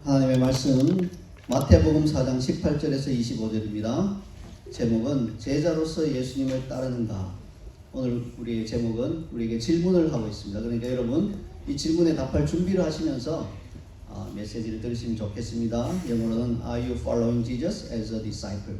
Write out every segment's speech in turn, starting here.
하나님의 말씀 마태복음 4장 18절에서 25절입니다. 제목은 제자로서 예수님을 따르는가. 오늘 우리의 제목은 우리에게 질문을 하고 있습니다. 그러니까 여러분 이 질문에 답할 준비를 하시면서 메시지를 들으시면 좋겠습니다. 영어로는 Are you following Jesus as a disciple?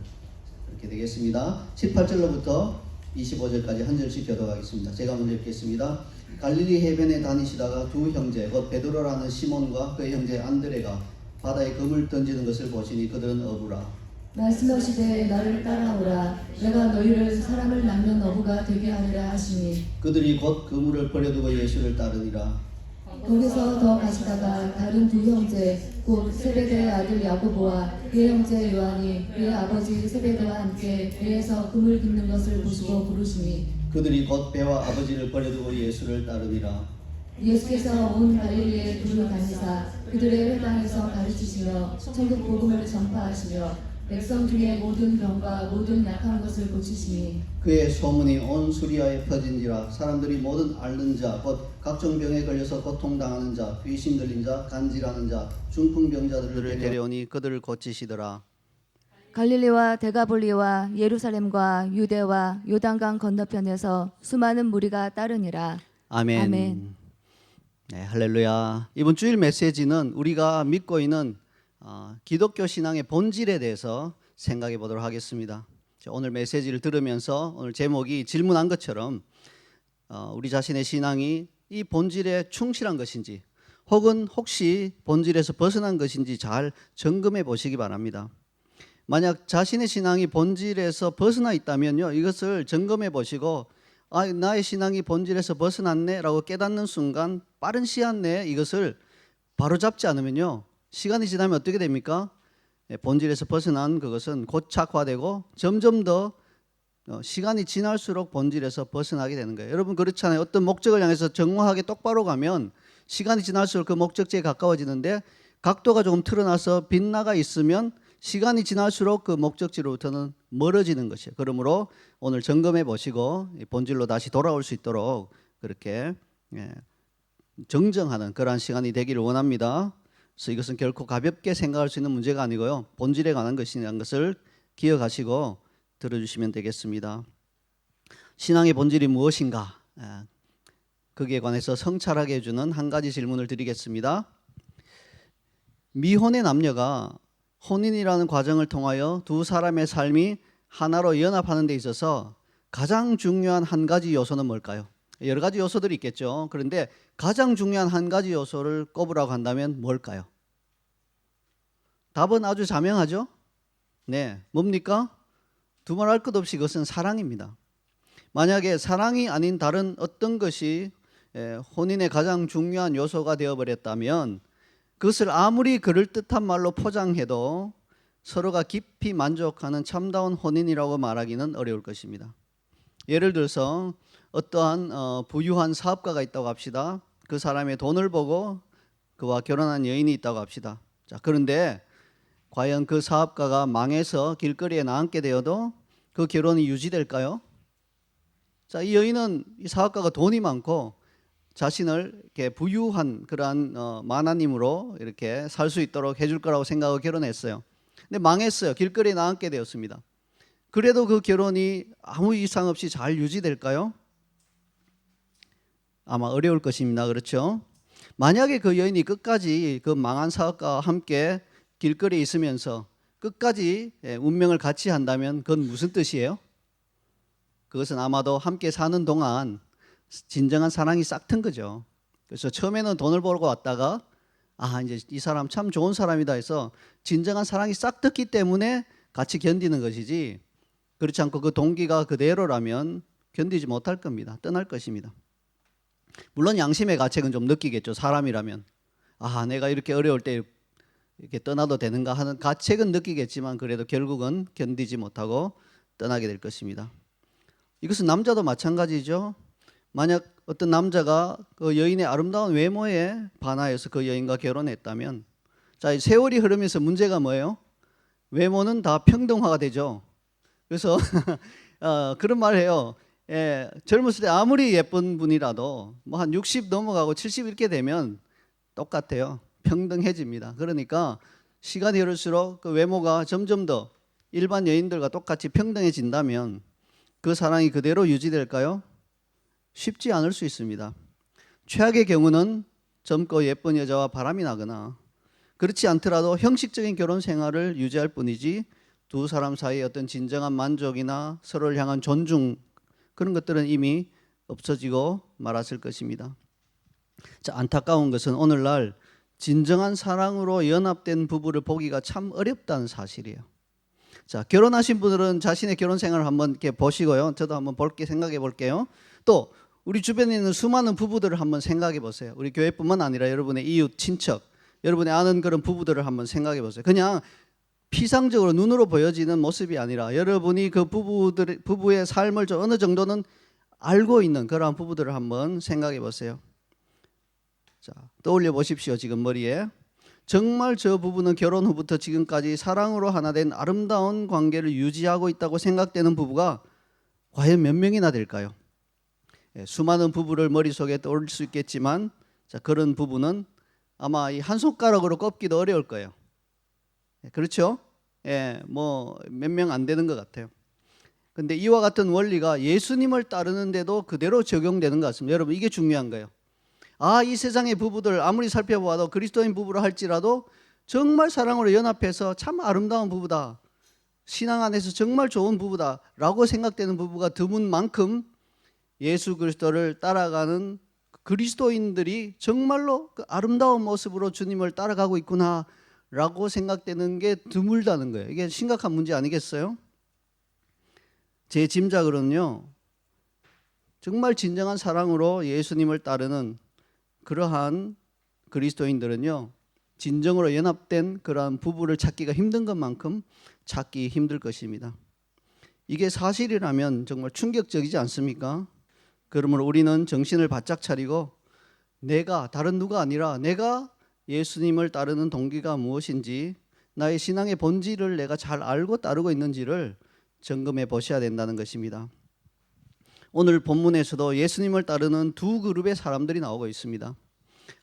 이렇게 되겠습니다. 18절로부터 25절까지 한 절씩 교독하겠습니다. 제가 먼저 읽겠습니다. 갈릴리 해변에 다니시다가 두 형제 곧 베드로라는 시몬과 그의 형제 안드레가 바다에 그물 던지는 것을 보시니 그들은 어부라. 말씀하시되 나를 따라오라. 내가 너희를 사람을 낳는 어부가 되게 하리라 하시니 그들이 곧 그물을 버려두고 예수를 따르니라. 거기서 더 가시다가 다른 두 형제 곧 세베대의 아들 야고보와 그의 형제 요한이 그의 아버지 세베대와 함께 배에서 그물 깁는 것을 보시고 부르시니 그들이 곧 배와 아버지를 버려두고 예수를 따르니라. 예수께서 온 갈릴리에 두루 다니사 그들의 회당에서 가르치시며 천국 복음을 전파하시며 백성 중에 모든 병과 모든 약한 것을 고치시니 그의 소문이 온 수리아에 퍼진지라. 사람들이 모든 앓는 자 곧 각종 병에 걸려서 고통당하는 자 귀신 들린 자 간질하는 자 중풍병자들을 데려오니 그들을 고치시더라. 갈릴리와 데가볼리와 예루살렘과 유대와 요단강 건너편에서 수많은 무리가 따르니라. 아멘. 아멘. 네, 할렐루야. 이번 주일 메시지는 우리가 믿고 있는 기독교 신앙의 본질에 대해서 생각해 보도록 하겠습니다. 오늘 메시지를 들으면서 오늘 제목이 질문한 것처럼 우리 자신의 신앙이 이 본질에 충실한 것인지 혹은 혹시 본질에서 벗어난 것인지 잘 점검해 보시기 바랍니다. 만약 자신의 신앙이 본질에서 벗어나 있다면요, 이것을 점검해 보시고 나의 신앙이 본질에서 벗어났네 라고 깨닫는 순간 빠른 시간 내에 이것을 바로잡지 않으면요, 시간이 지나면 어떻게 됩니까? 본질에서 벗어난 그것은 고착화되고 점점 더 시간이 지날수록 본질에서 벗어나게 되는 거예요. 여러분 그렇잖아요. 어떤 목적을 향해서 정확하게 똑바로 가면 시간이 지날수록 그 목적지에 가까워지는데 각도가 조금 틀어나서 빗나가 있으면 시간이 지날수록 그 목적지로부터는 멀어지는 것이에요. 그러므로 오늘 점검해 보시고 본질로 다시 돌아올 수 있도록 그렇게 정정하는 그러한 시간이 되기를 원합니다. 그래서 이것은 결코 가볍게 생각할 수 있는 문제가 아니고요, 본질에 관한 것이라는 것을 기억하시고 들어주시면 되겠습니다. 신앙의 본질이 무엇인가? 거기에 관해서 성찰하게 해주는 한 가지 질문을 드리겠습니다. 미혼의 남녀가 혼인이라는 과정을 통하여 두 사람의 삶이 하나로 연합하는 데 있어서 가장 중요한 한 가지 요소는 뭘까요? 여러 가지 요소들이 있겠죠. 그런데 가장 중요한 한 가지 요소를 꼽으라고 한다면 뭘까요? 답은 아주 자명하죠? 네, 뭡니까? 두말할 것 없이 그것은 사랑입니다. 만약에 사랑이 아닌 다른 어떤 것이 혼인의 가장 중요한 요소가 되어버렸다면 그것을 아무리 그럴듯한 말로 포장해도 서로가 깊이 만족하는 참다운 혼인이라고 말하기는 어려울 것입니다. 예를 들어서 어떠한 부유한 사업가가 있다고 합시다. 그 사람의 돈을 보고 그와 결혼한 여인이 있다고 합시다. 자, 그런데 과연 그 사업가가 망해서 길거리에 나앉게 되어도 그 결혼이 유지될까요? 자, 이 여인은 이 사업가가 돈이 많고 자신을 이렇게 부유한 그러한 만화님으로 이렇게 살 수 있도록 해줄 거라고 생각하고 결혼했어요. 근데 망했어요. 길거리에 나앉게 되었습니다. 그래도 그 결혼이 아무 이상 없이 잘 유지될까요? 아마 어려울 것입니다. 그렇죠? 만약에 그 여인이 끝까지 그 망한 사업가와 함께 길거리에 있으면서 끝까지 운명을 같이 한다면 그건 무슨 뜻이에요? 그것은 아마도 함께 사는 동안 진정한 사랑이 싹튼 거죠. 그래서 처음에는 돈을 벌고 왔다가 이제 이 사람 참 좋은 사람이다 해서 진정한 사랑이 싹 텄기 때문에 같이 견디는 것이지, 그렇지 않고 그 동기가 그대로라면 견디지 못할 겁니다. 떠날 것입니다. 물론 양심의 가책은 좀 느끼겠죠. 사람이라면 내가 이렇게 어려울 때 이렇게 떠나도 되는가 하는 가책은 느끼겠지만 그래도 결국은 견디지 못하고 떠나게 될 것입니다. 이것은 남자도 마찬가지죠. 만약 어떤 남자가 그 여인의 아름다운 외모에 반하여서 그 여인과 결혼했다면, 자, 세월이 흐르면서 문제가 뭐예요? 외모는 다 평등화가 되죠. 그래서 그런 말을 해요. 젊었을 때 아무리 예쁜 분이라도 뭐 한 60 넘어가고 70 이렇게 되면 똑같아요. 평등해집니다. 그러니까 시간이 흐를수록 그 외모가 점점 더 일반 여인들과 똑같이 평등해진다면 그 사랑이 그대로 유지될까요? 쉽지 않을 수 있습니다. 최악의 경우는 젊고 예쁜 여자와 바람이 나거나 그렇지 않더라도 형식적인 결혼 생활을 유지할 뿐이지 두 사람 사이의 어떤 진정한 만족이나 서로를 향한 존중 그런 것들은 이미 없어지고 말았을 것입니다. 자, 안타까운 것은 오늘날 진정한 사랑으로 연합된 부부를 보기가 참 어렵다는 사실이에요. 자, 결혼하신 분들은 자신의 결혼 생활을 한번 이렇게 보시고요. 저도 한번 생각해 볼게요. 또 우리 주변에 있는 수많은 부부들을 한번 생각해 보세요. 우리 교회뿐만 아니라 여러분의 이웃, 친척, 여러분이 아는 그런 부부들을 한번 생각해 보세요. 그냥 피상적으로 눈으로 보여지는 모습이 아니라 여러분이 그 부부의 삶을 좀 어느 정도는 알고 있는 그러한 부부들을 한번 생각해 보세요. 자, 떠올려 보십시오. 지금 머리에 정말 저 부부는 결혼 후부터 지금까지 사랑으로 하나 된 아름다운 관계를 유지하고 있다고 생각되는 부부가 과연 몇 명이나 될까요? 수많은 부부를 머릿속에 떠올릴 수 있겠지만 자, 그런 부부는 아마 이 한 손가락으로 꼽기도 어려울 거예요. 그렇죠? 뭐 몇 명 안 되는 것 같아요. 근데 이와 같은 원리가 예수님을 따르는데도 그대로 적용되는 것 같습니다. 여러분, 이게 중요한 거예요. 이 세상의 부부들 아무리 살펴보아도 그리스도인 부부라 할지라도 정말 사랑으로 연합해서 참 아름다운 부부다, 신앙 안에서 정말 좋은 부부다라고 생각되는 부부가 드문 만큼 예수 그리스도를 따라가는 그리스도인들이 정말로 그 아름다운 모습으로 주님을 따라가고 있구나라고 생각되는 게 드물다는 거예요. 이게 심각한 문제 아니겠어요? 제 짐작으로는요, 정말 진정한 사랑으로 예수님을 따르는 그러한 그리스도인들은요, 진정으로 연합된 그러한 부부를 찾기가 힘든 것만큼 찾기 힘들 것입니다. 이게 사실이라면 정말 충격적이지 않습니까? 그러므로 우리는 정신을 바짝 차리고 내가 다른 누가 아니라 내가 예수님을 따르는 동기가 무엇인지, 나의 신앙의 본질을 내가 잘 알고 따르고 있는지를 점검해 보셔야 된다는 것입니다. 오늘 본문에서도 예수님을 따르는 두 그룹의 사람들이 나오고 있습니다.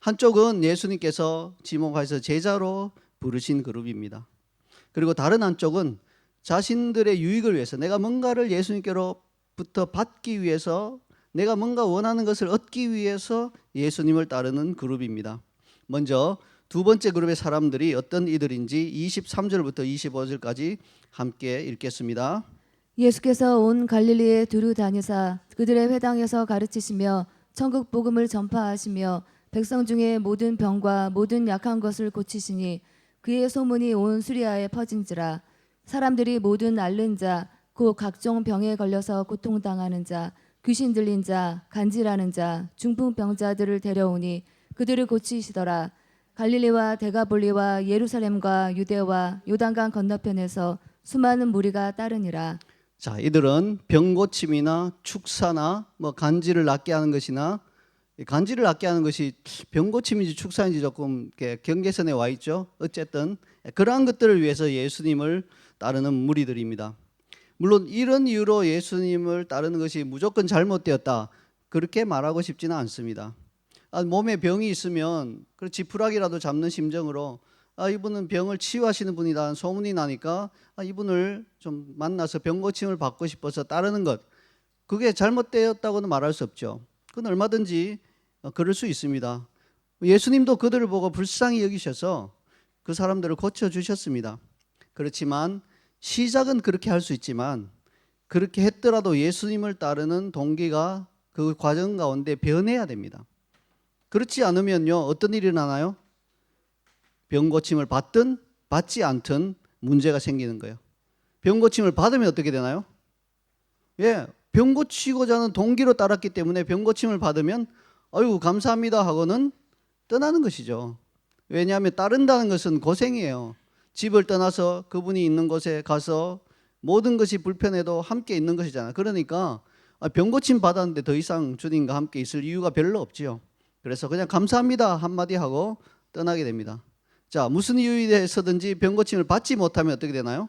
한쪽은 예수님께서 지목하셔서 제자로 부르신 그룹입니다. 그리고 다른 한쪽은 자신들의 유익을 위해서 내가 뭔가를 예수님께로부터 받기 위해서 내가 뭔가 원하는 것을 얻기 위해서 예수님을 따르는 그룹입니다. 먼저 두 번째 그룹의 사람들이 어떤 이들인지 23절부터 25절까지 함께 읽겠습니다. 예수께서 온 갈릴리에 두루 다니사 그들의 회당에서 가르치시며 천국 복음을 전파하시며 백성 중에 모든 병과 모든 약한 것을 고치시니 그의 소문이 온 수리아에 퍼진지라. 사람들이 모든 앓는 자 곧 각종 병에 걸려서 고통당하는 자 귀신 들린 자 간질하는 자 중풍병자들을 데려오니 그들을 고치시더라. 갈릴리와 데가볼리와 예루살렘과 유대와 요단강 건너편에서 수많은 무리가 따르니라. 자, 이들은 병 고침이나 축사나 뭐 간질을 낫게 하는 것이나, 간질을 낫게 하는 것이 병 고침인지 축사인지 조금 경계선에 와 있죠. 어쨌든 그러한 것들을 위해서 예수님을 따르는 무리들입니다. 물론 이런 이유로 예수님을 따르는 것이 무조건 잘못되었다, 그렇게 말하고 싶지는 않습니다. 몸에 병이 있으면 지푸라기라도 잡는 심정으로 이분은 병을 치유하시는 분이다 소문이 나니까 이분을 좀 만나서 병 고침을 받고 싶어서 따르는 것, 그게 잘못되었다고는 말할 수 없죠. 그건 얼마든지 그럴 수 있습니다. 예수님도 그들을 보고 불쌍히 여기셔서 그 사람들을 고쳐주셨습니다. 그렇지만 시작은 그렇게 할 수 있지만 그렇게 했더라도 예수님을 따르는 동기가 그 과정 가운데 변해야 됩니다. 그렇지 않으면요, 어떤 일이 일어나나요? 병 고침을 받든 받지 않든 문제가 생기는 거예요. 병 고침을 받으면 어떻게 되나요? 병 고치고자 하는 동기로 따랐기 때문에 병 고침을 받으면 아유 감사합니다 하고는 떠나는 것이죠. 왜냐하면 따른다는 것은 고생이에요. 집을 떠나서 그분이 있는 곳에 가서 모든 것이 불편해도 함께 있는 것이잖아요. 그러니까 병 고침 받았는데 더 이상 주님과 함께 있을 이유가 별로 없지요. 그래서 그냥 감사합니다 한마디 하고 떠나게 됩니다. 자, 무슨 이유에 대해서든지 병 고침을 받지 못하면 어떻게 되나요?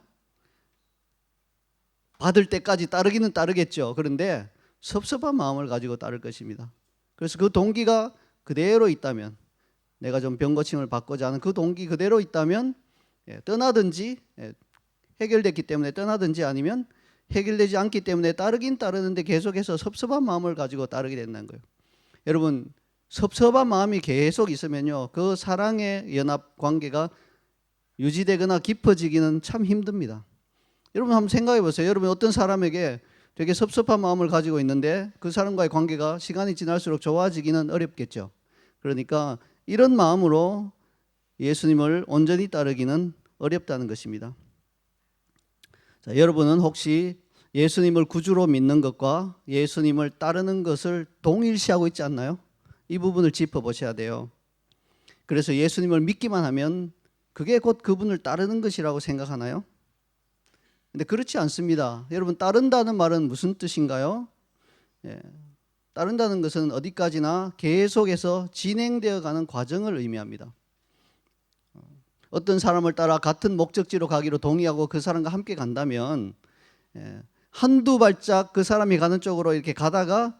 받을 때까지 따르기는 따르겠죠. 그런데 섭섭한 마음을 가지고 따를 것입니다. 그래서 그 동기가 그대로 있다면, 내가 좀 병고침을 받고자 하는 그 동기 그대로 있다면 떠나든지, 해결됐기 때문에 떠나든지, 아니면 해결되지 않기 때문에 따르긴 따르는데 계속해서 섭섭한 마음을 가지고 따르게 된다는 거예요. 여러분, 섭섭한 마음이 계속 있으면요, 그 사랑의 연합 관계가 유지되거나 깊어지기는 참 힘듭니다. 여러분 한번 생각해 보세요. 여러분 어떤 사람에게 되게 섭섭한 마음을 가지고 있는데 그 사람과의 관계가 시간이 지날수록 좋아지기는 어렵겠죠. 그러니까 이런 마음으로 예수님을 온전히 따르기는 어렵다는 것입니다. 자, 여러분은 혹시 예수님을 구주로 믿는 것과 예수님을 따르는 것을 동일시하고 있지 않나요? 이 부분을 짚어보셔야 돼요. 그래서 예수님을 믿기만 하면 그게 곧 그분을 따르는 것이라고 생각하나요? 근데 그렇지 않습니다. 여러분, 따른다는 말은 무슨 뜻인가요? 따른다는 것은 어디까지나 계속해서 진행되어 가는 과정을 의미합니다. 어떤 사람을 따라 같은 목적지로 가기로 동의하고 그 사람과 함께 간다면 한두 발짝 그 사람이 가는 쪽으로 이렇게 가다가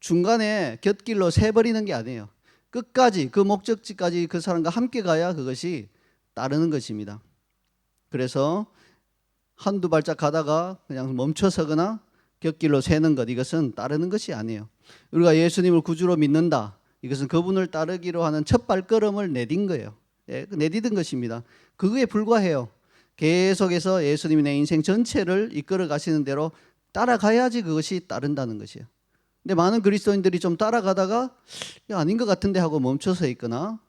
중간에 곁길로 새버리는 게 아니에요. 끝까지 그 목적지까지 그 사람과 함께 가야 그것이 따르는 것입니다. 그래서 한두 발짝 가다가 그냥 멈춰서거나 곁길로 새는 것, 이것은 따르는 것이 아니에요. 우리가 예수님을 구주로 믿는다, 이것은 그분을 따르기로 하는 첫 발걸음을 내딘 거예요. 내디딘 것입니다. 그거에 불과해요. 계속해서 예수님이 내 인생 전체를 이끌어 가시는 대로 따라가야지 그것이 따른다는 것이에요. 근데 많은 그리스도인들이 좀 따라가다가 아닌 것 같은데 하고 멈춰서 있거나,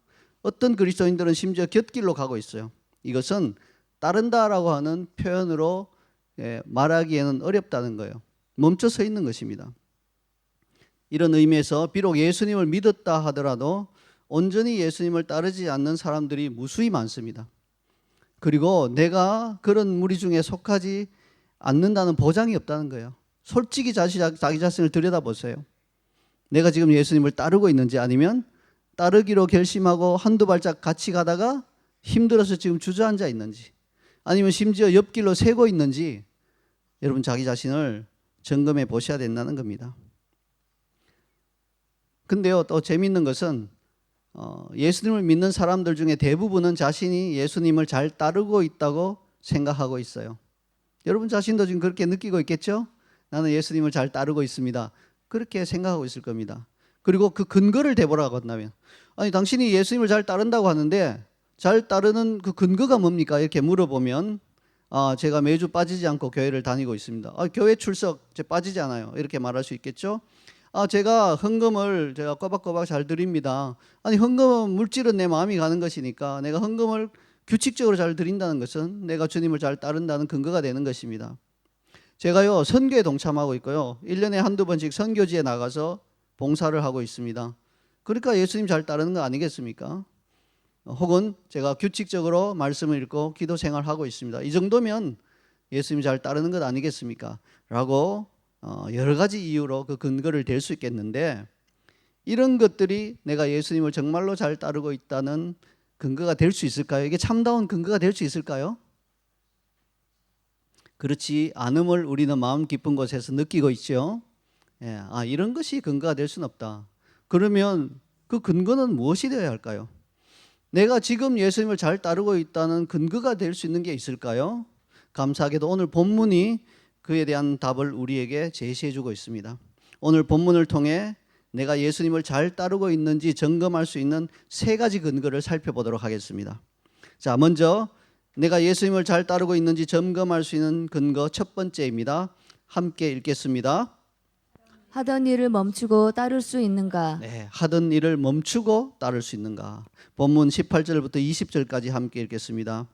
어떤 그리스도인들은 심지어 곁길로 가고 있어요. 이것은 따른다라고 하는 표현으로 말하기에는 어렵다는 거예요. 멈춰서 있는 것입니다. 이런 의미에서 비록 예수님을 믿었다 하더라도 온전히 예수님을 따르지 않는 사람들이 무수히 많습니다. 그리고 내가 그런 무리 중에 속하지 않는다는 보장이 없다는 거예요. 솔직히 자기 자신을 들여다보세요. 내가 지금 예수님을 따르고 있는지, 아니면 따르기로 결심하고 한두 발짝 같이 가다가 힘들어서 지금 주저앉아 있는지, 아니면 심지어 옆길로 새고 있는지, 여러분 자기 자신을 점검해 보셔야 된다는 겁니다. 근데요, 또 재미있는 것은 예수님을 믿는 사람들 중에 대부분은 자신이 예수님을 잘 따르고 있다고 생각하고 있어요. 여러분 자신도 지금 그렇게 느끼고 있겠죠? 나는 예수님을 잘 따르고 있습니다. 그렇게 생각하고 있을 겁니다. 그리고 그 근거를 대보라고 한다면, 아니 당신이 예수님을 잘 따른다고 하는데 잘 따르는 그 근거가 뭡니까? 이렇게 물어보면, 제가 매주 빠지지 않고 교회를 다니고 있습니다. 교회 출석 제 빠지지 않아요. 이렇게 말할 수 있겠죠? 제가 헌금을 제가 꼬박꼬박 잘 드립니다. 아니 헌금은 물질은 내 마음이 가는 것이니까 내가 헌금을 규칙적으로 잘 드린다는 것은 내가 주님을 잘 따른다는 근거가 되는 것입니다. 제가요 선교에 동참하고 있고요, 1년에 한두 번씩 선교지에 나가서 봉사를 하고 있습니다. 그러니까 예수님 잘 따르는 거 아니겠습니까? 혹은 제가 규칙적으로 말씀을 읽고 기도 생활하고 있습니다. 이 정도면 예수님 잘 따르는 것 아니겠습니까? 라고 여러 가지 이유로 그 근거를 댈 수 있겠는데, 이런 것들이 내가 예수님을 정말로 잘 따르고 있다는 근거가 될 수 있을까요? 이게 참다운 근거가 될 수 있을까요? 그렇지 않음을 우리는 마음 깊은 곳에서 느끼고 있죠. 이런 것이 근거가 될 수는 없다. 그러면 그 근거는 무엇이 되어야 할까요? 내가 지금 예수님을 잘 따르고 있다는 근거가 될 수 있는 게 있을까요? 감사하게도 오늘 본문이 그에 대한 답을 우리에게 제시해 주고 있습니다. 오늘 본문을 통해 내가 예수님을 잘 따르고 있는지 점검할 수 있는 세 가지 근거를 살펴보도록 하겠습니다. 자, 먼저 내가 예수님을 잘 따르고 있는지 점검할 수 있는 근거 첫 번째입니다. 함께 읽겠습니다. 하던 일을 멈추고 따를 수 있는가? 네, 하던 일을 멈추고 따를 수 있는가? 본문 18절부터 20절까지 함께 읽겠습니다.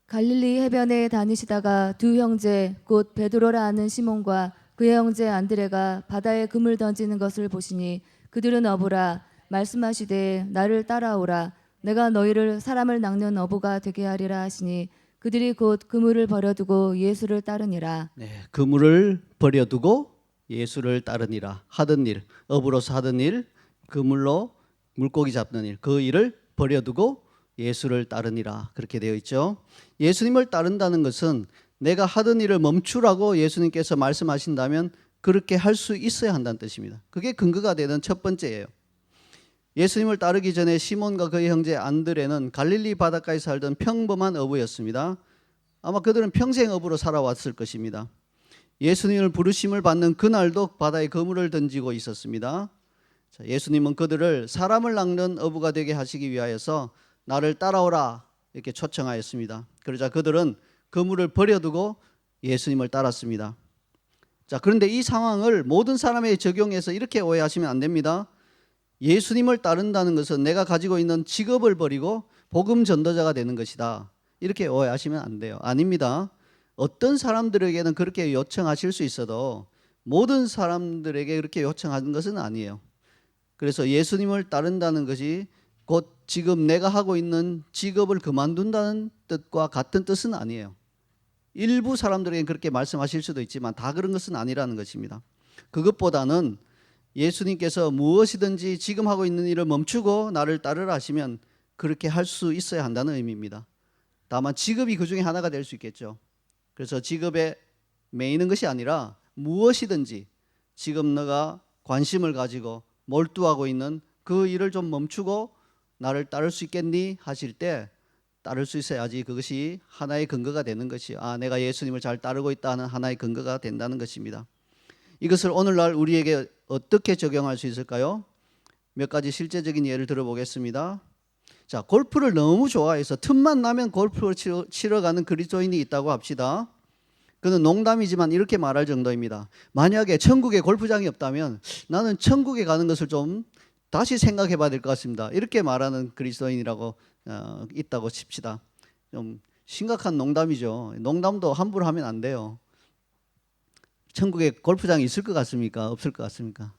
갈릴리 해변에 다니시다가 두 형제 곧 베드로라 하는 시몬과 그의 형제 안드레가 바다에 금을 던지는 것을 보시니 그들은 어부라. 말씀하시되 나를 따라오라. 내가 너희를 사람을 낚는 어부가 되게 하리라 하시니 그들이 곧 그물을 버려두고 예수를 따르니라. 네, 그물을 버려두고 예수를 따르니라. 하던 일, 어부로서 하던 일, 그물로 물고기 잡는 일, 그 일을 버려두고 예수를 따르니라. 그렇게 되어 있죠. 예수님을 따른다는 것은 내가 하던 일을 멈추라고 예수님께서 말씀하신다면 그렇게 할 수 있어야 한다는 뜻입니다. 그게 근거가 되는 첫 번째예요. 예수님을 따르기 전에 시몬과 그의 형제 안드레는 갈릴리 바닷가에 살던 평범한 어부였습니다. 아마 그들은 평생 어부로 살아왔을 것입니다. 예수님을 부르심을 받는 그날도 바다에 그물을 던지고 있었습니다. 예수님은 그들을 사람을 낚는 어부가 되게 하시기 위하여서 나를 따라오라 이렇게 초청하였습니다. 그러자 그들은 그물을 버려두고 예수님을 따랐습니다. 자, 그런데 이 상황을 모든 사람에게 적용해서 이렇게 오해하시면 안 됩니다. 예수님을 따른다는 것은 내가 가지고 있는 직업을 버리고 복음 전도자가 되는 것이다. 이렇게 오해하시면 안 돼요. 아닙니다. 어떤 사람들에게는 그렇게 요청하실 수 있어도 모든 사람들에게 그렇게 요청하는 것은 아니에요. 그래서 예수님을 따른다는 것이 곧 지금 내가 하고 있는 직업을 그만둔다는 뜻과 같은 뜻은 아니에요. 일부 사람들에게는 그렇게 말씀하실 수도 있지만 다 그런 것은 아니라는 것입니다. 그것보다는 예수님께서 무엇이든지 지금 하고 있는 일을 멈추고 나를 따르라 하시면 그렇게 할 수 있어야 한다는 의미입니다. 다만 직업이 그 중에 하나가 될 수 있겠죠. 그래서 직업에 매이는 것이 아니라 무엇이든지 지금 너가 관심을 가지고 몰두하고 있는 그 일을 좀 멈추고 나를 따를 수 있겠니? 하실 때 따를 수 있어야지 그것이 하나의 근거가 되는 것이 내가 예수님을 잘 따르고 있다 하는 하나의 근거가 된다는 것입니다. 이것을 오늘날 우리에게 어떻게 적용할 수 있을까요? 몇 가지 실제적인 예를 들어보겠습니다. 자, 골프를 너무 좋아해서 틈만 나면 골프를 치러 가는 그리스도인이 있다고 합시다. 그는 농담이지만 이렇게 말할 정도입니다. 만약에 천국에 골프장이 없다면 나는 천국에 가는 것을 좀 다시 생각해 봐야 될 것 같습니다. 이렇게 말하는 그리스도인이라고 있다고 칩시다. 좀 심각한 농담이죠. 농담도 함부로 하면 안 돼요. 천국에 골프장이 있을 것 같습니까? 없을 것 같습니까?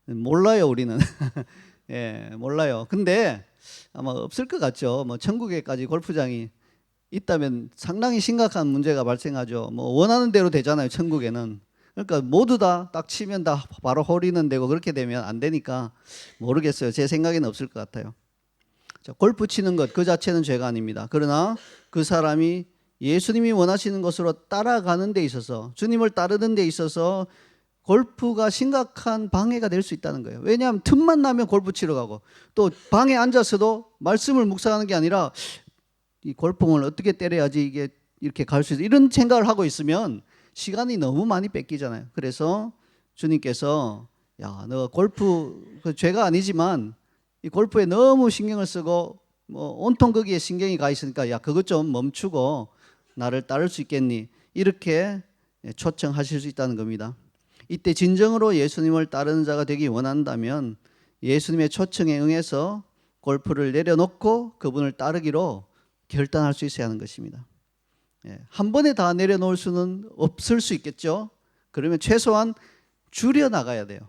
몰라요, 우리는. 예, 몰라요. 근데 아마 없을 것 같죠. 뭐 천국에까지 골프장이 있다면 상당히 심각한 문제가 발생하죠. 뭐 원하는 대로 되잖아요, 천국에는. 그러니까 모두 다 딱 치면 다 바로 홀인은 되고 그렇게 되면 안 되니까 모르겠어요. 제 생각에는 없을 것 같아요. 자, 골프 치는 것 그 자체는 죄가 아닙니다. 그러나 그 사람이 예수님이 원하시는 것으로 따라가는 데 있어서 주님을 따르는 데 있어서 골프가 심각한 방해가 될 수 있다는 거예요. 왜냐하면 틈만 나면 골프 치러 가고 또 방에 앉아서도 말씀을 묵상하는 게 아니라 이 골프공을 어떻게 때려야지 이게 이렇게 갈 수 있어 이런 생각을 하고 있으면 시간이 너무 많이 뺏기잖아요. 그래서 주님께서 야, 너 골프 그 죄가 아니지만 이 골프에 너무 신경을 쓰고 뭐 온통 거기에 신경이 가 있으니까 야, 그것 좀 멈추고 나를 따를 수 있겠니? 이렇게 초청하실 수 있다는 겁니다. 이때 진정으로 예수님을 따르는 자가 되기 원한다면 예수님의 초청에 응해서 골프를 내려놓고 그분을 따르기로 결단할 수 있어야 하는 것입니다. 한 번에 다 내려놓을 수는 없을 수 있겠죠. 그러면 최소한 줄여나가야 돼요.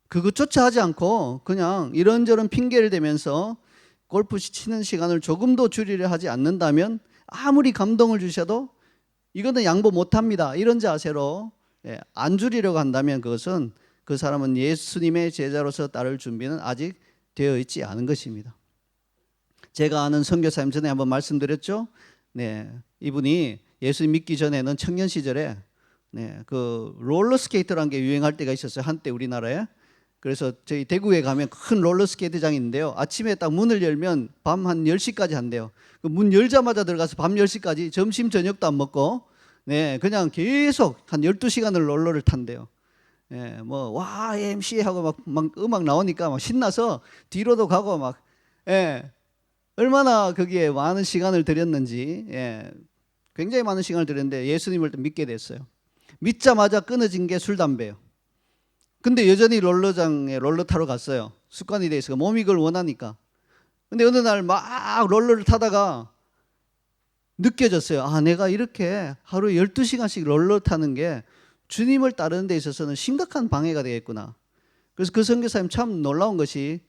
그것조차 하지 않고 그냥 이런저런 핑계를 대면서 골프 치는 시간을 조금 더 줄이려 하지 않는다면 아무리 감동을 주셔도 이거는 양보 못합니다. 이런 자세로 안 줄이려고 한다면 그것은 그 사람은 예수님의 제자로서 따를 준비는 아직 되어 있지 않은 것입니다. 제가 아는 선교사님 전에 한번 말씀드렸죠. 네, 이분이 예수님 믿기 전에는 청년 시절에 그 롤러스케이트라는 게 유행할 때가 있었어요. 한때 우리나라에. 그래서 저희 대구에 가면 큰 롤러스케이트장이 있는데요. 아침에 딱 문을 열면 밤 한 10시까지 한대요. 그 문 열자마자 들어가서 밤 10시까지 점심 저녁도 안 먹고 그냥 계속 한 12시간을 롤러를 탄대요. 뭐 와 MC 하고 막 음악 나오니까 막 신나서 뒤로도 가고 막 얼마나 거기에 많은 시간을 들였는지 굉장히 많은 시간을 들였는데 예수님을 믿게 됐어요. 믿자마자 끊어진 게 술, 담배예요. 근데 여전히 롤러장에 롤러 타러 갔어요. 습관이 돼 있어요. 몸이 그걸 원하니까. 근데 어느 날 막 롤러를 타다가 느껴졌어요. 내가 이렇게 하루 12시간씩 롤러 타는 게 주님을 따르는 데 있어서는 심각한 방해가 되겠구나. 그래서 그 선교사님 참 놀라운 것이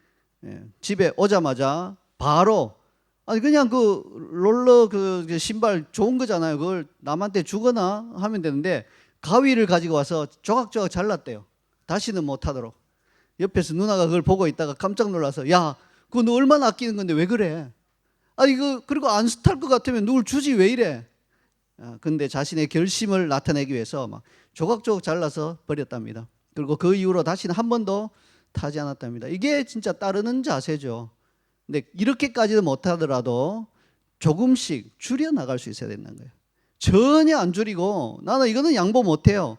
집에 오자마자 바로 그냥 그 롤러 그 신발 좋은 거잖아요. 그걸 남한테 주거나 하면 되는데 가위를 가지고 와서 조각조각 잘랐대요. 다시는 못 하도록. 옆에서 누나가 그걸 보고 있다가 깜짝 놀라서 야, 그거 너 얼마나 아끼는 건데 왜 그래? 이거 그리고 안 탈 것 같으면 누굴 주지 왜 이래? 근데 자신의 결심을 나타내기 위해서 막 조각조각 잘라서 버렸답니다. 그리고 그 이후로 다시는 한 번도 타지 않았답니다. 이게 진짜 따르는 자세죠. 근데 이렇게까지는 못하더라도 조금씩 줄여 나갈 수 있어야 된다는 거예요. 전혀 안 줄이고 나는 이거는 양보 못해요.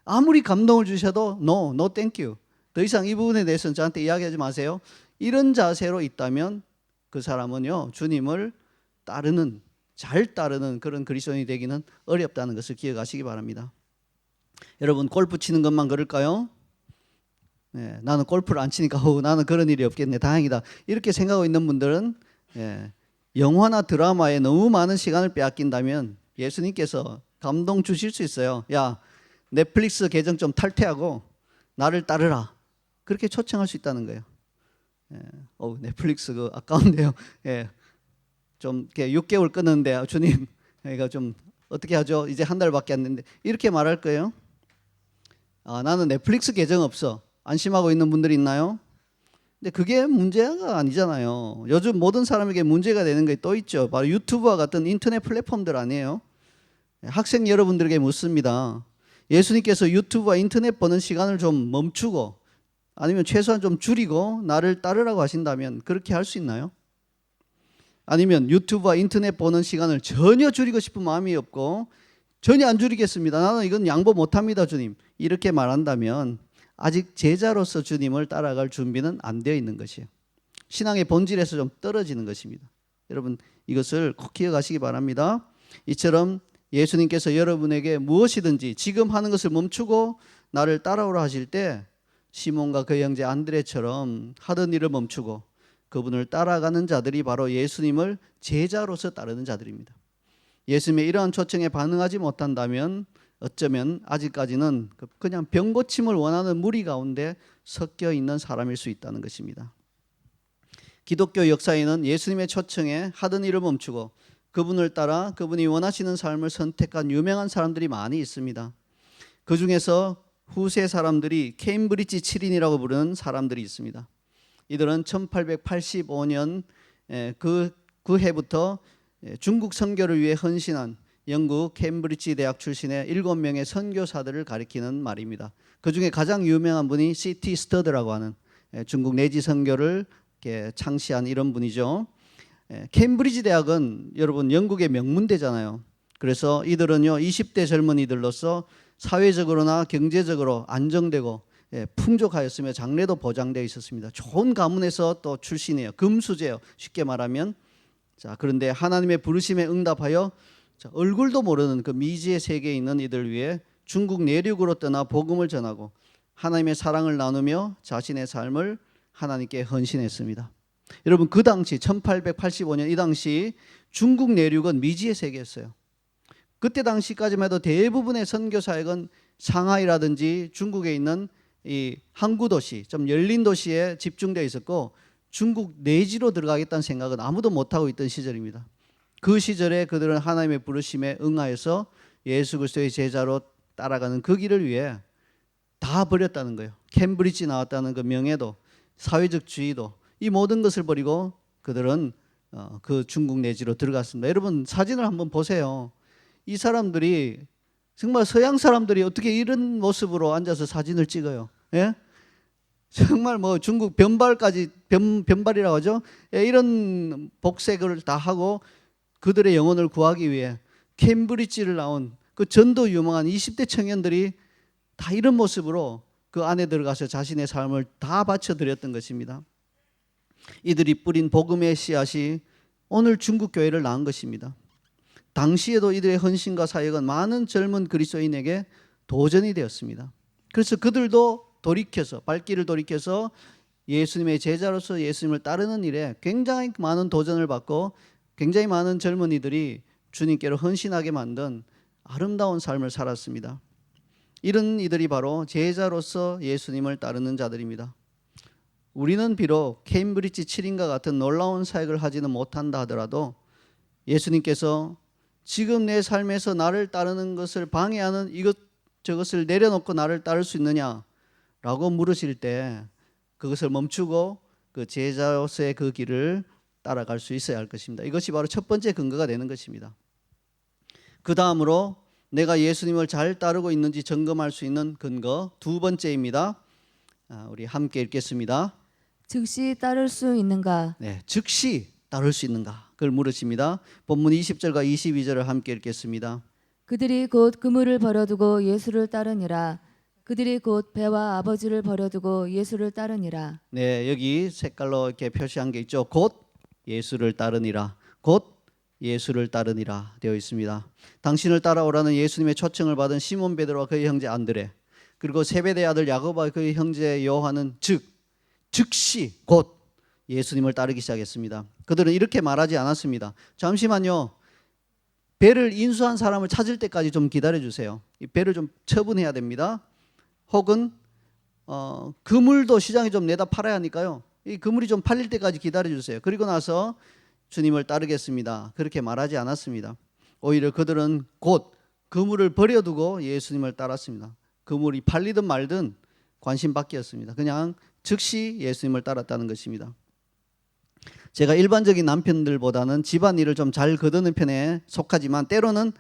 아무리 감동을 주셔도 no thank you. 더 이상 이 부분에 대해서는 저한테 이야기하지 마세요. 이런 자세로 있다면 그 사람은요 주님을 따르는, 잘 따르는 그런 그리스도인이 되기는 어렵다는 것을 기억하시기 바랍니다. 여러분 골프 치는 것만 그럴까요? 네, 나는 골프를 안 치니까 나는 그런 일이 없겠네, 다행이다, 이렇게 생각하고 있는 분들은 영화나 드라마에 너무 많은 시간을 빼앗긴다면 예수님께서 감동 주실 수 있어요. 야, 넷플릭스 계정 좀 탈퇴하고 나를 따르라, 그렇게 초청할 수 있다는 거예요. 넷플릭스 그 아까운데요. 좀 6개월 끊었는데 주님 이거 좀 어떻게 하죠? 이제 한 달밖에 안 됐는데, 이렇게 말할 거예요. 나는 넷플릭스 계정 없어, 안심하고 있는 분들이 있나요? 근데 그게 문제가 아니잖아요. 요즘 모든 사람에게 문제가 되는 게 또 있죠. 바로 유튜브와 같은 인터넷 플랫폼들 아니에요? 학생 여러분들에게 묻습니다. 예수님께서 유튜브와 인터넷 보는 시간을 좀 멈추고 아니면 최소한 좀 줄이고 나를 따르라고 하신다면 그렇게 할 수 있나요? 아니면 유튜브와 인터넷 보는 시간을 전혀 줄이고 싶은 마음이 없고 전혀 안 줄이겠습니다, 나는 이건 양보 못합니다 주님, 이렇게 말한다면 아직 제자로서 주님을 따라갈 준비는 안 되어 있는 것이에요. 신앙의 본질에서 좀 떨어지는 것입니다. 여러분 이것을 꼭 기억하시기 바랍니다. 이처럼 예수님께서 여러분에게 무엇이든지 지금 하는 것을 멈추고 나를 따라오라 하실 때 시몬과 그 형제 안드레처럼 하던 일을 멈추고 그분을 따라가는 자들이 바로 예수님을 제자로서 따르는 자들입니다. 예수님의 이러한 초청에 반응하지 못한다면 어쩌면 아직까지는 그냥 병 고침을 원하는 무리 가운데 섞여 있는 사람일 수 있다는 것입니다. 기독교 역사에는 예수님의 초청에 하던 일을 멈추고 그분을 따라 그분이 원하시는 삶을 선택한 유명한 사람들이 많이 있습니다. 그 중에서 후세 사람들이 케임브리지 7인이라고 부르는 사람들이 있습니다. 이들은 1885년 그 해부터 중국 선교를 위해 헌신한 영국 케임브리지 대학 출신의 7명의 선교사들을 가리키는 말입니다. 그 중에 가장 유명한 분이 C.T. 스터드라고 하는 중국 내지 선교를 창시한 이런 분이죠. 케임브리지 대학은 여러분 영국의 명문대잖아요. 그래서 이들은요 20대 젊은이들로서 사회적으로나 경제적으로 안정되고 풍족하였으며 장래도 보장되어 있었습니다. 좋은 가문에서 또 출신이에요. 금수저예요, 쉽게 말하면. 자, 그런데 하나님의 부르심에 응답하여 얼굴도 모르는 그 미지의 세계에 있는 이들 위해 중국 내륙으로 떠나 복음을 전하고 하나님의 사랑을 나누며 자신의 삶을 하나님께 헌신했습니다. 여러분 그 당시 1885년 이 당시 중국 내륙은 미지의 세계였어요. 그때 당시까지만 해도 대부분의 선교 사역은 상하이라든지 중국에 있는 이 항구 도시, 좀 열린 도시에 집중되어 있었고 중국 내지로 들어가겠다는 생각은 아무도 못하고 있던 시절입니다. 그 시절에 그들은 하나님의 부르심에 응하여서 예수 그리스도의 제자로 따라가는 그 길을 위해 다 버렸다는 거예요. 캠브리지 나왔다는 그 명예도, 사회적 지위도, 이 모든 것을 버리고 그들은 그 중국 내지로 들어갔습니다. 여러분 사진을 한번 보세요. 이 사람들이 정말 서양 사람들이 어떻게 이런 모습으로 앉아서 사진을 찍어요? 예? 정말 뭐 중국 변발까지 변발이라고 하죠. 이런 복색을 다 하고 그들의 영혼을 구하기 위해 캠브리지를 나온 그 전도 유망한 20대 청년들이 다 이런 모습으로 그 안에 들어가서 자신의 삶을 다 바쳐드렸던 것입니다. 이들이 뿌린 복음의 씨앗이 오늘 중국 교회를 낳은 것입니다. 당시에도 이들의 헌신과 사역은 많은 젊은 그리스도인에게 도전이 되었습니다. 그래서 그들도 돌이켜서 발길을 돌이켜서 예수님의 제자로서 예수님을 따르는 일에 굉장히 많은 도전을 받고 굉장히 많은 젊은이들이 주님께로 헌신하게 만든 아름다운 삶을 살았습니다. 이런 이들이 바로 제자로서 예수님을 따르는 자들입니다. 우리는 비록 케임브리지 7인과 같은 놀라운 사역을 하지는 못한다 하더라도 예수님께서 지금 내 삶에서 나를 따르는 것을 방해하는 저것을 내려놓고 나를 따를 수 있느냐라고 물으실 때 그것을 멈추고 그 제자로서의 그 길을 따라갈 수 있어야 할 것입니다. 이것이 바로 첫 번째 근거가 되는 것입니다. 그 다음으로 내가 예수님을 잘 따르고 있는지 점검할 수 있는 근거 두 번째입니다. 우리 함께 읽겠습니다. 즉시 따를 수 있는가? 네, 즉시 따를 수 있는가? 그걸 물으십니다. 본문 20절과 22절을 함께 읽겠습니다. 그들이 곧 그물을 버려두고 예수를 따르니라. 그들이 곧 배와 아버지를 버려두고 예수를 따르니라. 네, 여기 색깔로 이렇게 표시한 게 있죠. 곧 예수를 따르니라. 곧 예수를 따르니라 되어 있습니다. 당신을 따라오라는 예수님의 초청을 받은 시몬 베드로와 그의 형제 안드레, 그리고 세베대의 아들 야고보와 그의 형제 요한은 즉시 곧 예수님을 따르기 시작했습니다. 그들은 이렇게 말하지 않았습니다. 잠시만요. 배를 인수한 사람을 찾을 때까지 좀 기다려 주세요. 이 배를 좀 처분해야 됩니다. 혹은 그물도 시장에 좀 내다 팔아야 하니까요. 이 그물이 좀 팔릴 때까지 기다려 주세요. 그리고 나서 주님을 따르겠습니다. 그렇게 말하지 않았습니다. 오히려 그들은 곧 그물을 버려두고 예수님을 따랐습니다. 그물이 팔리든 말든 관심 밖이었습니다. 그냥 즉시 예수님을 따랐다는 것입니다. 제가 일반적인 남편들보다는 집안일을 좀 잘 거두는 편에 속하지만 때로는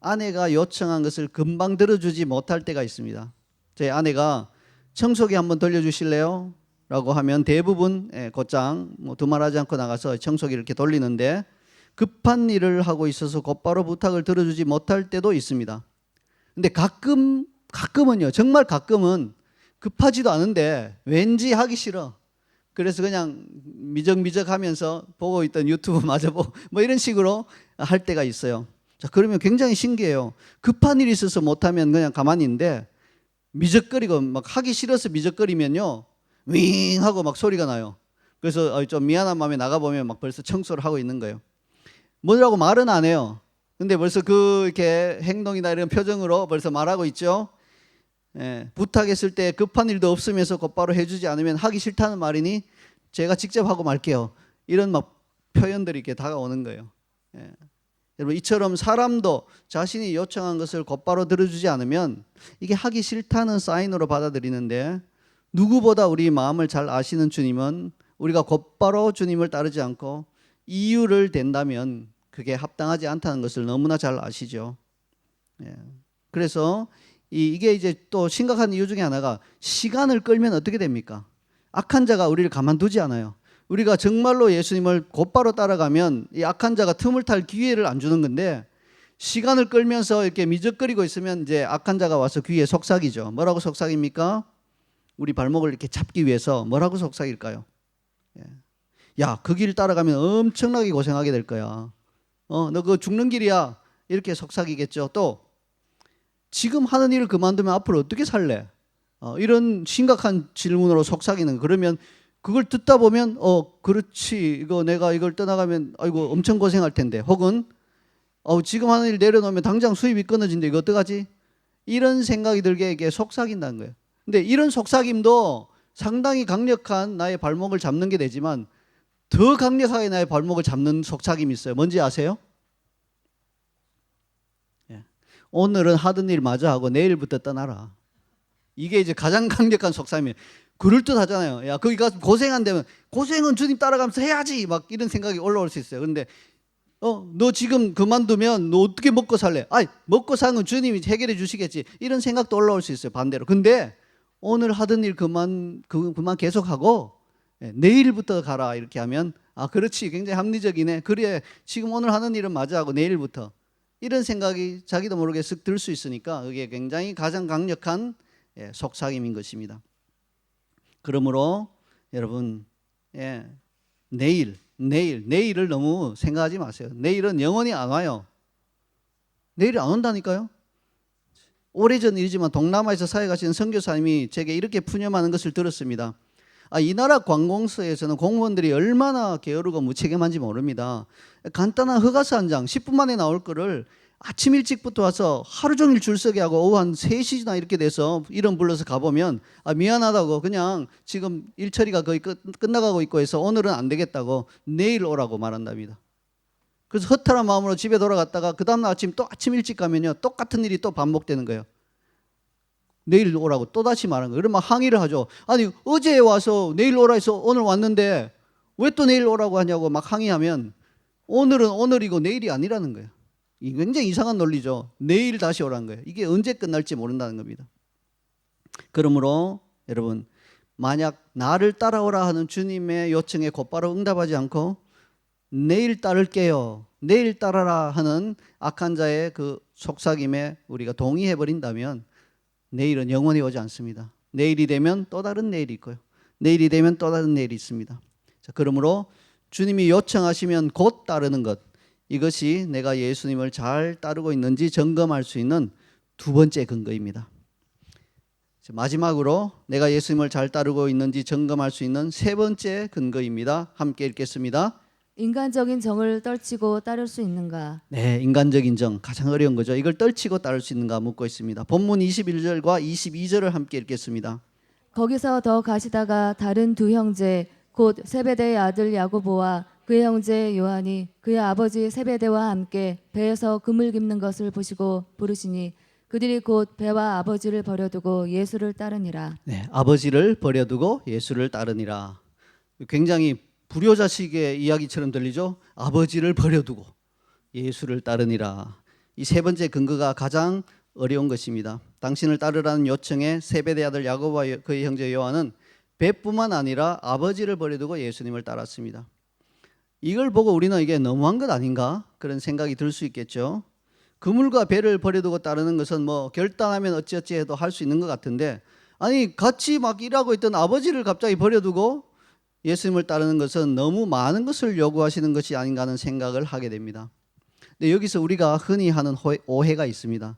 아내가 요청한 것을 금방 들어주지 못할 때가 있습니다. 제 아내가 청소기 한번 돌려주실래요? 라고 하면 대부분 곧장 두말하지 않고 나가서 청소기를 이렇게 돌리는데, 급한 일을 하고 있어서 곧바로 부탁을 들어주지 못할 때도 있습니다. 근데 가끔은요, 정말 가끔은 급하지도 않은데 왠지 하기 싫어. 그래서 그냥 미적미적 하면서 보고 있던 유튜브 마저 보고 뭐 이런 식으로 할 때가 있어요. 자, 그러면 굉장히 신기해요. 급한 일이 있어서 못하면 그냥 가만히 있는데 미적거리고 막 하기 싫어서 미적거리면요, 윙 하고 막 소리가 나요. 그래서 좀 미안한 마음에 나가보면 막 벌써 청소를 하고 있는 거예요. 뭐라고 말은 안 해요. 근데 벌써 그 이렇게 행동이나 이런 표정으로 벌써 말하고 있죠. 부탁했을 때 급한 일도 없으면서 곧바로 해주지 않으면 하기 싫다는 말이니 제가 직접 하고 말게요. 이런 막 표현들이 이렇게 다가오는 거예요. 여러분, 이처럼 사람도 자신이 요청한 것을 곧바로 들어주지 않으면 이게 하기 싫다는 사인으로 받아들이는데, 누구보다 우리 마음을 잘 아시는 주님은 우리가 곧바로 주님을 따르지 않고 이유를 댄다면 그게 합당하지 않다는 것을 너무나 잘 아시죠. 그래서 이게 이제 또 심각한 이유 중에 하나가, 시간을 끌면 어떻게 됩니까? 악한 자가 우리를 가만두지 않아요. 우리가 정말로 예수님을 곧바로 따라가면 이 악한 자가 틈을 탈 기회를 안 주는 건데, 시간을 끌면서 이렇게 미적거리고 있으면 이제 악한 자가 와서 귀에 속삭이죠. 뭐라고 속삭입니까? 우리 발목을 이렇게 잡기 위해서 뭐라고 속삭일까요? 야, 그 길 따라가면 엄청나게 고생하게 될 거야. 너 그거 죽는 길이야. 이렇게 속삭이겠죠. 또 지금 하는 일을 그만두면 앞으로 어떻게 살래? 이런 심각한 질문으로 속삭이는 거. 그러면 그걸 듣다 보면 그렇지, 이거 내가 이걸 떠나가면 아이고 엄청 고생할 텐데, 혹은 지금 하는 일 내려놓으면 당장 수입이 끊어진대, 이거 어떡하지? 이런 생각이 들게 이게 속삭인다는 거예요. 근데 이런 속삭임도 상당히 강력한 나의 발목을 잡는 게 되지만, 더 강력하게 나의 발목을 잡는 속삭임이 있어요. 뭔지 아세요? 오늘은 하던 일 마저 하고 내일부터 떠나라. 이게 이제 가장 강력한 속삭임이에요. 그럴듯하잖아요. 야, 거기 가서 고생한다면 고생은 주님 따라가면서 해야지, 막 이런 생각이 올라올 수 있어요. 그런데 너 지금 그만두면 너 어떻게 먹고 살래? 먹고 사는 건 주님이 해결해 주시겠지. 이런 생각도 올라올 수 있어요, 반대로. 근데 오늘 하던 일 그만 계속하고 내일부터 가라, 이렇게 하면 그렇지, 굉장히 합리적이네. 그래, 지금 오늘 하는 일은 마저 하고 내일부터, 이런 생각이 자기도 모르게 쓱 들 수 있으니까 그게 굉장히 가장 강력한 속삭임인 것입니다. 그러므로 여러분, 내일을 너무 생각하지 마세요. 내일은 영원히 안 와요. 내일이 안 온다니까요. 오래전 일이지만 동남아에서 사회 가시는 선교사님이 제게 이렇게 푸념하는 것을 들었습니다. 이 나라 관공서에서는 공무원들이 얼마나 게으르고 무책임한지 모릅니다. 간단한 허가서 한 장 10분 만에 나올 거를 아침 일찍부터 와서 하루 종일 줄 서게 하고 오후 한 3시나 이렇게 돼서 이름 불러서 가보면 미안하다고, 그냥 지금 일 처리가 거의 끝나가고 있고 해서 오늘은 안 되겠다고 내일 오라고 말한답니다. 그래서 허탈한 마음으로 집에 돌아갔다가 그 다음날 아침 또 아침 일찍 가면요, 똑같은 일이 또 반복되는 거예요. 내일 오라고 또다시 말하는 거예요. 그러면 막 항의를 하죠. 아니, 어제 와서 내일 오라 해서 오늘 왔는데 왜 또 내일 오라고 하냐고 막 항의하면, 오늘은 오늘이고 내일이 아니라는 거예요. 이 굉장히 이상한 논리죠. 내일 다시 오라는 거예요. 이게 언제 끝날지 모른다는 겁니다. 그러므로 여러분, 만약 나를 따라오라 하는 주님의 요청에 곧바로 응답하지 않고 내일 따를게요, 내일 따라라 하는 악한 자의 그 속삭임에 우리가 동의해 버린다면 내일은 영원히 오지 않습니다. 내일이 되면 또 다른 내일이 있고요, 내일이 되면 또 다른 내일이 있습니다. 자, 그러므로 주님이 요청하시면 곧 따르는 것, 이것이 내가 예수님을 잘 따르고 있는지 점검할 수 있는 두 번째 근거입니다. 마지막으로 내가 예수님을 잘 따르고 있는지 점검할 수 있는 세 번째 근거입니다. 함께 읽겠습니다. 인간적인 정을 떨치고 따를 수 있는가? 네, 인간적인 정 가장 어려운 거죠. 이걸 떨치고 따를 수 있는가 묻고 있습니다. 본문 21절과 22절을 함께 읽겠습니다. 거기서 더 가시다가 다른 두 형제 곧 세베대의 아들 야고보와 그의 형제 요한이 그의 아버지 세베대와 함께 배에서 그물 깁는 것을 보시고 부르시니 그들이 곧 배와 아버지를 버려두고 예수를 따르니라. 네, 아버지를 버려두고 예수를 따르니라. 굉장히 불효자식의 이야기처럼 들리죠. 아버지를 버려두고 예수를 따르니라. 이 세 번째 근거가 가장 어려운 것입니다. 당신을 따르라는 요청에 세베대 아들 야고보와 그의 형제 요한은 배뿐만 아니라 아버지를 버려두고 예수님을 따랐습니다. 이걸 보고 우리는 이게 너무한 것 아닌가 그런 생각이 들 수 있겠죠. 그물과 배를 버려두고 따르는 것은 뭐 결단하면 어찌어찌 해도 할 수 있는 것 같은데, 아니 같이 막 일하고 있던 아버지를 갑자기 버려두고 예수님을 따르는 것은 너무 많은 것을 요구하시는 것이 아닌가 하는 생각을 하게 됩니다. 근데 여기서 우리가 흔히 하는 오해가 있습니다.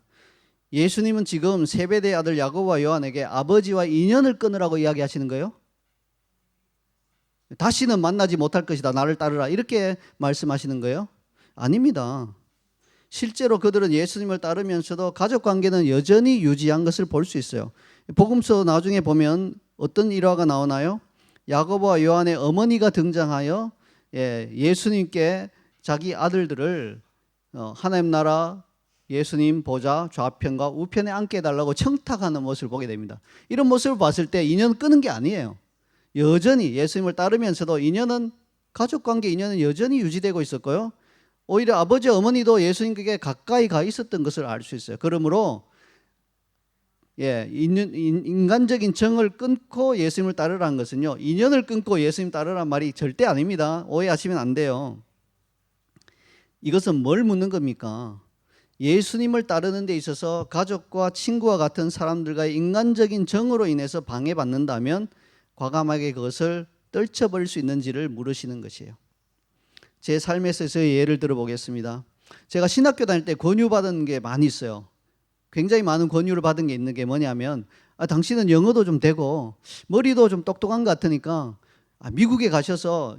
예수님은 지금 세베대의 아들 야고보와 요한에게 아버지와 인연을 끊으라고 이야기하시는 거예요? 다시는 만나지 못할 것이다, 나를 따르라, 이렇게 말씀하시는 거예요? 아닙니다. 실제로 그들은 예수님을 따르면서도 가족관계는 여전히 유지한 것을 볼 수 있어요. 복음서 나중에 보면 어떤 일화가 나오나요? 야고보와 요한의 어머니가 등장하여 예수님께 자기 아들들을 하나님 나라 예수님 보좌 좌편과 우편에 앉게 해달라고 청탁하는 모습을 보게 됩니다. 이런 모습을 봤을 때 인연 끊은 게 아니에요. 여전히 예수님을 따르면서도 가족관계 인연은 여전히 유지되고 있었고요, 오히려 아버지 어머니도 예수님께 가까이 가 있었던 것을 알 수 있어요. 그러므로 인간적인 정을 끊고 예수님을 따르라는 것은요, 인연을 끊고 예수님 따르라는 말이 절대 아닙니다. 오해하시면 안 돼요. 이것은 뭘 묻는 겁니까? 예수님을 따르는 데 있어서 가족과 친구와 같은 사람들과의 인간적인 정으로 인해서 방해받는다면 과감하게 그것을 떨쳐버릴 수 있는지를 물으시는 것이에요. 제 삶에서 예를 들어보겠습니다. 제가 신학교 다닐 때 권유받은 게 많이 있어요. 굉장히 많은 권유를 받은 게 있는 게 뭐냐면, 당신은 영어도 좀 되고 머리도 좀 똑똑한 것 같으니까 미국에 가셔서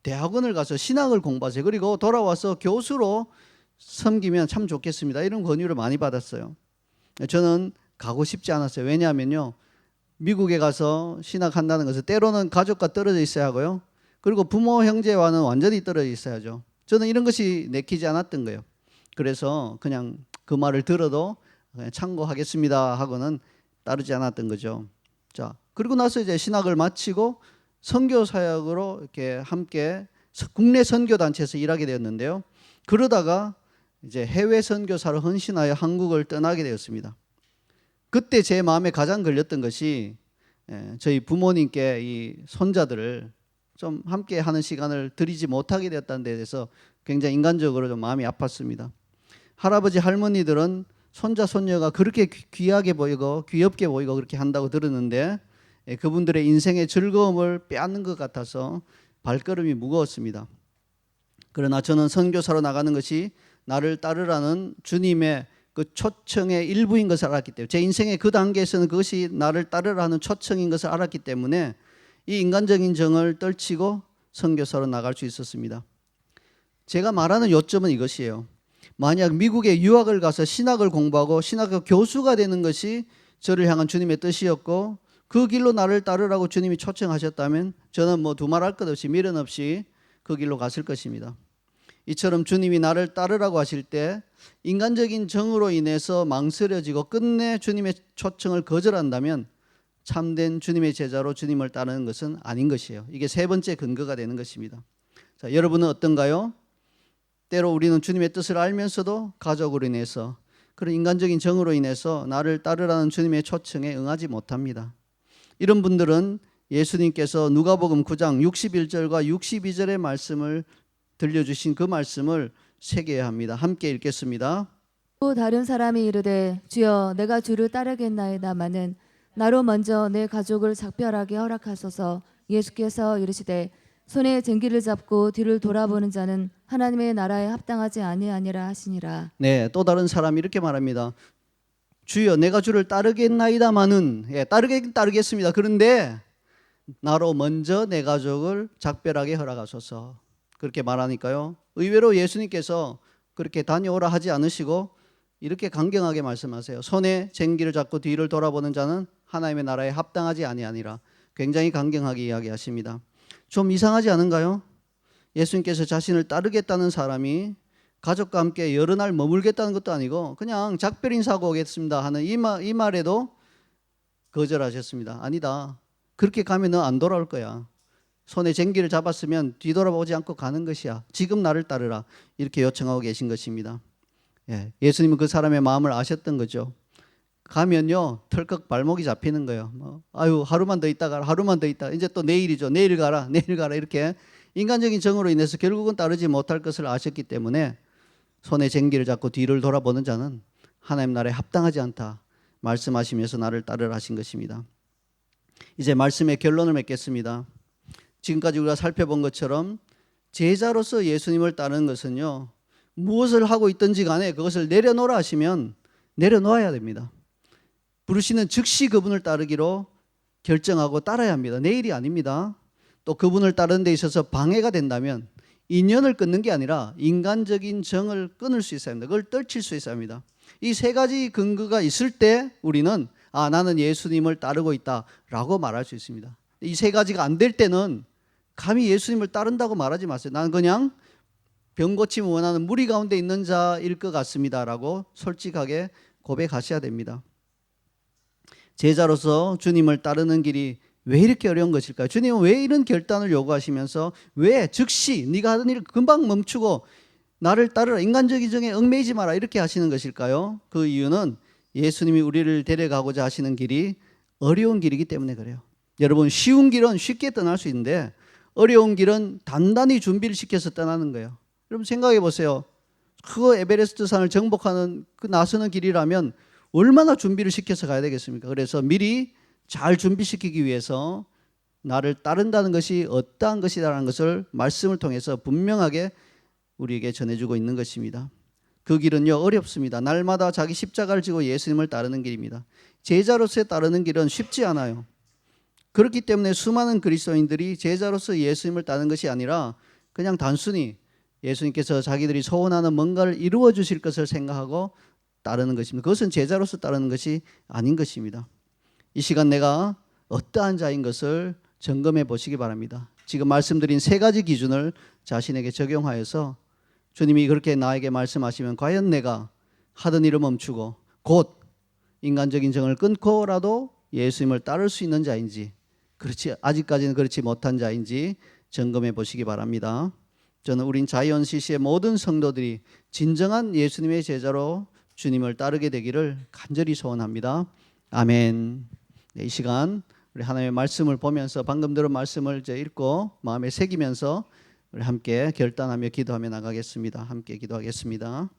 대학원을 가서 신학을 공부하세요. 그리고 돌아와서 교수로 섬기면 참 좋겠습니다. 이런 권유를 많이 받았어요. 저는 가고 싶지 않았어요. 왜냐하면요, 미국에 가서 신학한다는 것은 때로는 가족과 떨어져 있어야 하고요, 그리고 부모 형제와는 완전히 떨어져 있어야죠. 저는 이런 것이 내키지 않았던 거예요. 그래서 그냥 그 말을 들어도 그냥 참고하겠습니다 하고는 따르지 않았던 거죠. 자, 그리고 나서 이제 신학을 마치고 선교 사역으로 이렇게 함께 국내 선교 단체에서 일하게 되었는데요. 그러다가 이제 해외 선교사로 헌신하여 한국을 떠나게 되었습니다. 그때 제 마음에 가장 걸렸던 것이 저희 부모님께 이 손자들을 좀 함께 하는 시간을 드리지 못하게 되었다는 데 대해서 굉장히 인간적으로 좀 마음이 아팠습니다. 할아버지 할머니들은 손자 손녀가 그렇게 귀하게 보이고 귀엽게 보이고 그렇게 한다고 들었는데 그분들의 인생의 즐거움을 빼앗는 것 같아서 발걸음이 무거웠습니다. 그러나 저는 선교사로 나가는 것이 나를 따르라는 주님의 그 초청의 일부인 것을 알았기 때문에, 제 인생의 그 단계에서는 그것이 나를 따르라는 초청인 것을 알았기 때문에 이 인간적인 정을 떨치고 선교사로 나갈 수 있었습니다. 제가 말하는 요점은 이것이에요. 만약 미국에 유학을 가서 신학을 공부하고 신학교 교수가 되는 것이 저를 향한 주님의 뜻이었고 그 길로 나를 따르라고 주님이 초청하셨다면 저는 뭐 두말할 것 없이 미련 없이 그 길로 갔을 것입니다. 이처럼 주님이 나를 따르라고 하실 때 인간적인 정으로 인해서 망설여지고 끝내 주님의 초청을 거절한다면 참된 주님의 제자로 주님을 따르는 것은 아닌 것이에요. 이게 세 번째 근거가 되는 것입니다. 자, 여러분은 어떤가요? 때로 우리는 주님의 뜻을 알면서도 가족으로 인해서 그런 인간적인 정으로 인해서 나를 따르라는 주님의 초청에 응하지 못합니다. 이런 분들은 예수님께서 누가복음 9장 61절과 62절의 말씀을 들려주신 그 말씀을 새겨야 합니다. 함께 읽겠습니다. 또 다른 사람이 이르되 주여 내가 주를 따르겠나이다마는 나로 먼저 내 가족을 작별하게 허락하소서. 예수께서 이르시되 손에 쟁기를 잡고 뒤를 돌아보는 자는 하나님의 나라에 합당하지 아니하니라 하시니라. 네, 또 다른 사람이 이렇게 말합니다. 주여 내가 주를 따르겠나이다마는 따르겠습니다. 그런데 나로 먼저 내 가족을 작별하게 허락하소서. 그렇게 말하니까요. 의외로 예수님께서 그렇게 다녀오라 하지 않으시고 이렇게 강경하게 말씀하세요. 손에 쟁기를 잡고 뒤를 돌아보는 자는 하나님의 나라에 합당하지 아니하니라. 굉장히 강경하게 이야기하십니다. 좀 이상하지 않은가요? 예수님께서 자신을 따르겠다는 사람이 가족과 함께 여러 날 머물겠다는 것도 아니고 그냥 작별 인사하고 오겠습니다 하는 이 말에도 거절하셨습니다. 아니다. 그렇게 가면 너 안 돌아올 거야. 손에 쟁기를 잡았으면 뒤돌아보지 않고 가는 것이야. 지금 나를 따르라. 이렇게 요청하고 계신 것입니다. 예수님은 그 사람의 마음을 아셨던 거죠. 가면요 털컥 발목이 잡히는 거예요. 아유 하루만 더 있다 가라. 하루만 더 있다. 이제 또 내일이죠. 내일 가라. 내일 가라. 이렇게 인간적인 정으로 인해서 결국은 따르지 못할 것을 아셨기 때문에 손에 쟁기를 잡고 뒤를 돌아보는 자는 하나님 나라에 합당하지 않다 말씀하시면서 나를 따르라 하신 것입니다. 이제 말씀의 결론을 맺겠습니다. 지금까지 우리가 살펴본 것처럼 제자로서 예수님을 따르는 것은요 무엇을 하고 있든지 간에 그것을 내려놓으라 하시면 내려놓아야 됩니다. 부르시는 즉시 그분을 따르기로 결정하고 따라야 합니다. 내일이 아닙니다. 또 그분을 따르는 데 있어서 방해가 된다면 인연을 끊는 게 아니라 인간적인 정을 끊을 수 있어야 합니다. 그걸 떨칠 수 있어야 합니다. 이 세 가지 근거가 있을 때 우리는 나는 예수님을 따르고 있다라고 말할 수 있습니다. 이 세 가지가 안 될 때는 감히 예수님을 따른다고 말하지 마세요. 나는 그냥 병 고침을 원하는 무리 가운데 있는 자일 것 같습니다라고 솔직하게 고백하셔야 됩니다. 제자로서 주님을 따르는 길이 왜 이렇게 어려운 것일까요? 주님은 왜 이런 결단을 요구하시면서 왜 즉시 네가 하던 일을 금방 멈추고 나를 따르라, 인간적인 정에 얽매이지 마라 이렇게 하시는 것일까요? 그 이유는 예수님이 우리를 데려가고자 하시는 길이 어려운 길이기 때문에 그래요. 여러분 쉬운 길은 쉽게 떠날 수 있는데 어려운 길은 단단히 준비를 시켜서 떠나는 거예요. 여러분 생각해 보세요. 그 에베레스트 산을 정복하는 그 나서는 길이라면 얼마나 준비를 시켜서 가야 되겠습니까? 그래서 미리 잘 준비시키기 위해서 나를 따른다는 것이 어떠한 것이라는 것을 말씀을 통해서 분명하게 우리에게 전해주고 있는 것입니다. 그 길은요 어렵습니다. 날마다 자기 십자가를 지고 예수님을 따르는 길입니다. 제자로서 따르는 길은 쉽지 않아요. 그렇기 때문에 수많은 그리스도인들이 제자로서 예수님을 따르는 것이 아니라 그냥 단순히 예수님께서 자기들이 소원하는 뭔가를 이루어 주실 것을 생각하고 따르는 것입니다. 그것은 제자로서 따르는 것이 아닌 것입니다. 이 시간 내가 어떠한 자인 것을 점검해 보시기 바랍니다. 지금 말씀드린 세 가지 기준을 자신에게 적용하여서 주님이 그렇게 나에게 말씀하시면 과연 내가 하던 일을 멈추고 곧 인간적인 정을 끊고라도 예수님을 따를 수 있는 자인지 아직까지는 그렇지 못한 자인지 점검해 보시기 바랍니다. 저는 우린 자이언 CC의 모든 성도들이 진정한 예수님의 제자로 주님을 따르게 되기를 간절히 소원합니다. 아멘. 이 시간 우리 하나님의 말씀을 보면서 방금 들은 말씀을 이제 읽고 마음에 새기면서 우리 함께 결단하며 기도하며 나가겠습니다. 함께 기도하겠습니다.